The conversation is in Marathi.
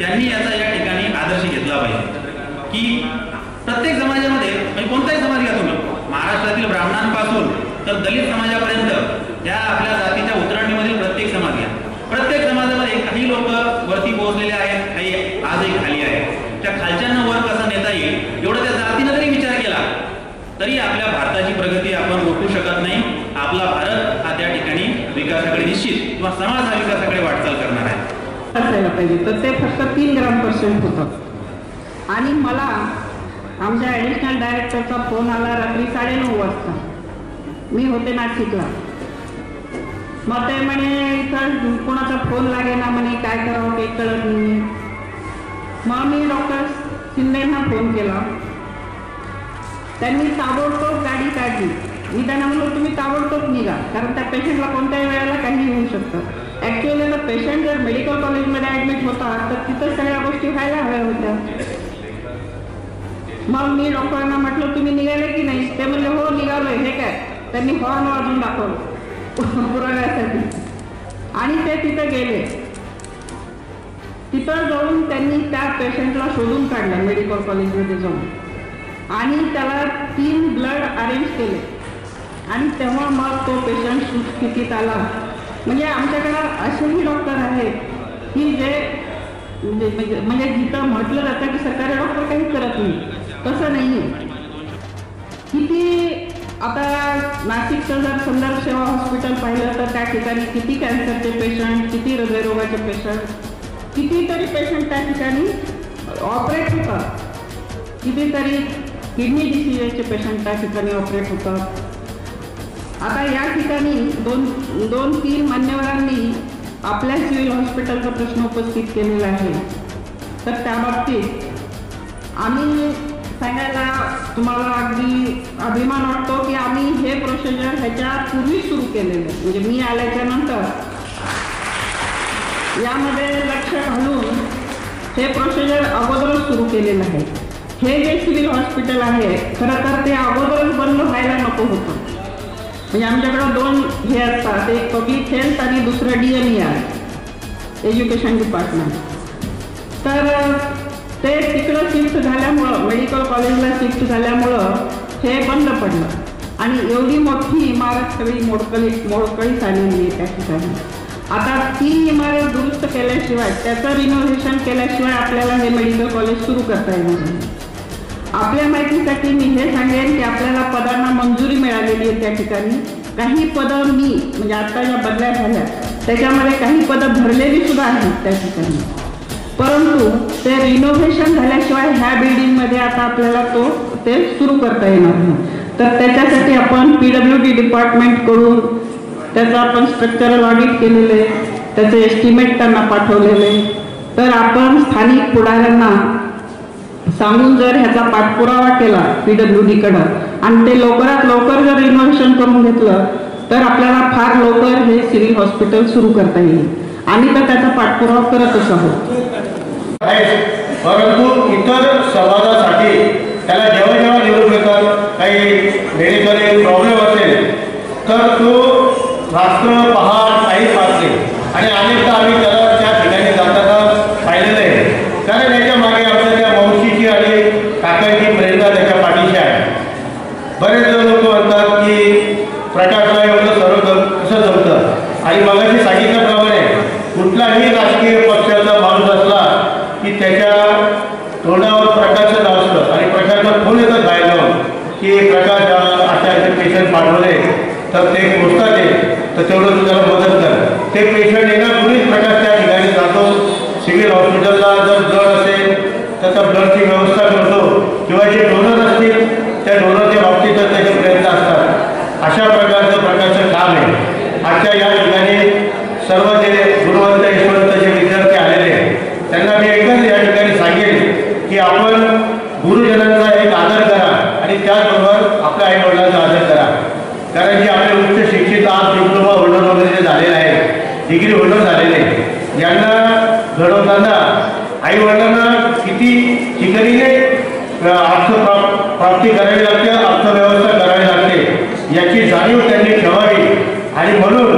त्यांनी याचा या ठिकाणी आदर्श घेतला पाहिजे की प्रत्येक समाजामध्ये, म्हणजे कोणताही समाज घ्या तुम्ही, महाराष्ट्रातील ब्राह्मणांपासून तर दलित समाजापर्यंत या आपल्या जातीच्या उतरंडीमधील प्रत्येक समाज घ्या, प्रत्येक समाजामध्ये काही लोक वरती पोहोचलेले आहेत, काही आजही खाली आहेत. त्या खालच्यांना वर कसा नेता येईल एवढं त्या जातीनं जरी विचार केला तरी आपल्या भारताची प्रगती आपण रोखू शकत नाही. आपला भारत हा त्या ठिकाणी विकासाकडे निश्चित किंवा समाज हा विकासाकडे वाटचाल करणार आहे. असायला पाहिजे. तर ते फक्त 3 ग्राम% होतं. आणि मला आमच्या ॲडिशनल डायरेक्टरचा फोन आला रात्री 9:30 वाजता. मी होते नाशिकला. मग ते म्हणे इथं कोणाचा फोन लागेना म्हणे, काय करावं काही कळत नाही. मग मी डॉक्टर शिंदेंना फोन केला. त्यांनी ताबडतोब गाडी काढली. मी त्यांना म्हणलो तुम्ही ताबडतोब निघा, कारण त्या पेशंटला कोणत्याही वेळेला काही होऊ शकतं. ॲक्च्युअली पेशंट जर मेडिकल कॉलेजमध्ये ॲडमिट होता तर तिथं सगळ्या गोष्टी व्हायला हव्या होत्या. मग मी डॉक्टरांना म्हटलं तुम्ही निघाले की नाही? ते म्हणले हो निघालोय. हे काय? त्यांनी हॉर्न वाजून दाखवलं पुराव्यासाठी. आणि ते तिथं गेले. तिथं जाऊन त्यांनी त्या पेशंटला शोधून काढलं मेडिकल कॉलेजमध्ये जाऊन, आणि त्याला 3 ब्लड अरेंज केले. आणि तेव्हा मग तो पेशंट सुस्थितीत आला. म्हणजे आमच्याकडं असेही डॉक्टर आहेत की जे म्हणजे जिथं म्हटलं जातं की सरकारी डॉक्टर काही करत नाही, तसं नाही आहे. किती आता नाशिकचं जर संदर्भ सेवा हॉस्पिटल पाहिलं तर त्या ठिकाणी किती कॅन्सरचे पेशंट, किती हृदयरोगाचे पेशंट, कितीतरी पेशंट त्या ठिकाणी ऑपरेट होतात, कितीतरी किडनी डिसीजचे पेशंट त्या ठिकाणी ऑपरेट होतात. आता या ठिकाणी 2-3 मान्यवरांनी आपल्या सिव्हिल हॉस्पिटलचा प्रश्न उपस्थित केलेला आहे. तर त्या बाबतीत आम्ही सांगायला तुम्हाला अगदी अभिमान वाटतो की आम्ही हे प्रोसिजर ह्याच्या पूर्वी सुरू केलेलं आहे. म्हणजे मी आल्याच्या नंतर यामध्ये लक्ष घालून हे प्रोसिजर अगोदरच सुरू केलेलं आहे. हे जे सिव्हिल हॉस्पिटल आहे खरं तर ते अगोदरच बंद व्हायला नको होतं. म्हणजे आमच्याकडं 2 हे असतात, एक पब्लिक हेल्थ आणि दुसरं DMER एज्युकेशन डिपार्टमेंट. तर ते तिकडं शिफ्ट झाल्यामुळं, मेडिकल कॉलेजला शिफ्ट झाल्यामुळं हे बंद पडलं. आणि एवढी मोठी इमारत सगळी मोडकळीस आलेली आहे त्या ठिकाणी. आता ती इमारत दुरुस्त केल्याशिवाय, त्याचं रिनोव्हेशन केल्याशिवाय आपल्याला हे मेडिकल कॉलेज सुरू करता येणार नाही. आपल्या माहितीसाठी मी हे सांगेन की आपल्याला पदांना मंजुरी मिळालेली आहे त्या ठिकाणी. काही पदं म्हणजे आता ज्या बदल्या झाल्या त्याच्यामध्ये काही पदं भरलेली सुद्धा आहेत त्या ठिकाणी. परंतु ते रिनोव्हेशन झाल्याशिवाय ह्या बिल्डिंगमध्ये आता आपल्याला ते सुरू करता येणार नाही. तर त्याच्यासाठी आपण PWD डिपार्टमेंटकडून त्याचं आपण स्ट्रक्चरल ऑडिट केलेले, त्याचे एस्टिमेट त्यांना पाठवलेले. तर आपण स्थानिक पुढाऱ्यांना सांगून जर ह्याचा पाठपुरावा केला PWDकडं आणि ते लवकरात लवकर जर रिनोव्हेशन करून घेतलं तर आपल्याला फार लवकर हे सिव्हिल हॉस्पिटल सुरू करता येईल. आम्ही तर त्याचा पाठपुरावा करतच आहोत. परंतु इतर समाजासाठी त्याला जेव्हा जेव्हा निवडून येतात काही मेडिकल प्रॉब्लेम असेल तर तो रात्र पहाट काही पाहते. आणि अनेकदा आम्ही त्याला त्या ठिकाणी जाताना पाहिलेलं आहे. कारण याच्या मागे आमच्या त्या मावशीची आणि काकांची प्रेरणा त्याच्या पाठीशी आहे. बरेच लोक म्हणतात की प्रकाशला एवढं सर्व कसं जमतं. आणि मगाशी सांगितल्याप्रमाणे कुठलाही राजकीय पक्षाचा माणूस असला की त्याच्या तोंडावर प्रकाशचं नाव असतं आणि प्रकाशला फोन येतं बाहेर की प्रकाश अशा पेशंट पाठवले तर ते पोचतात तर तेवढं तू त्याला मदत कर. ते पेशंट येण्यापूर्वीच प्रकाश त्या ठिकाणी जातो. सिव्हिल हॉस्पिटलला जर ब्लड असेल तर त्या ब्लडची व्यवस्था करतो किंवा जे डोनर असतील त्या डोनरच्या बाबतीत त्याचे प्रयत्न असतात. अशा प्रकारचं प्रकारचं काम आहे. आजच्या या ठिकाणी सर्व जे गुणवंत यशवंत जे विद्यार्थी आलेले आहेत त्यांना मी एकच या ठिकाणी सांगेन की आपण गुरुजनांचा एक आदर करा आणि त्याचबरोबर आपल्या आईवडिलांचा आदर करा. कारण की आपले उच्च शिक्षित आज डिप्लोमा होल्डर वगैरे जे झालेले आहेत, डिग्री होल्डर झालेले आहेत, यांना घडवताना आईवडिलांना किती चिकनीने प्राप्ती करावी लागते, अर्थव्यवस्था करावी लागते याची जाणीव त्यांनी ठेवावी. आणि म्हणून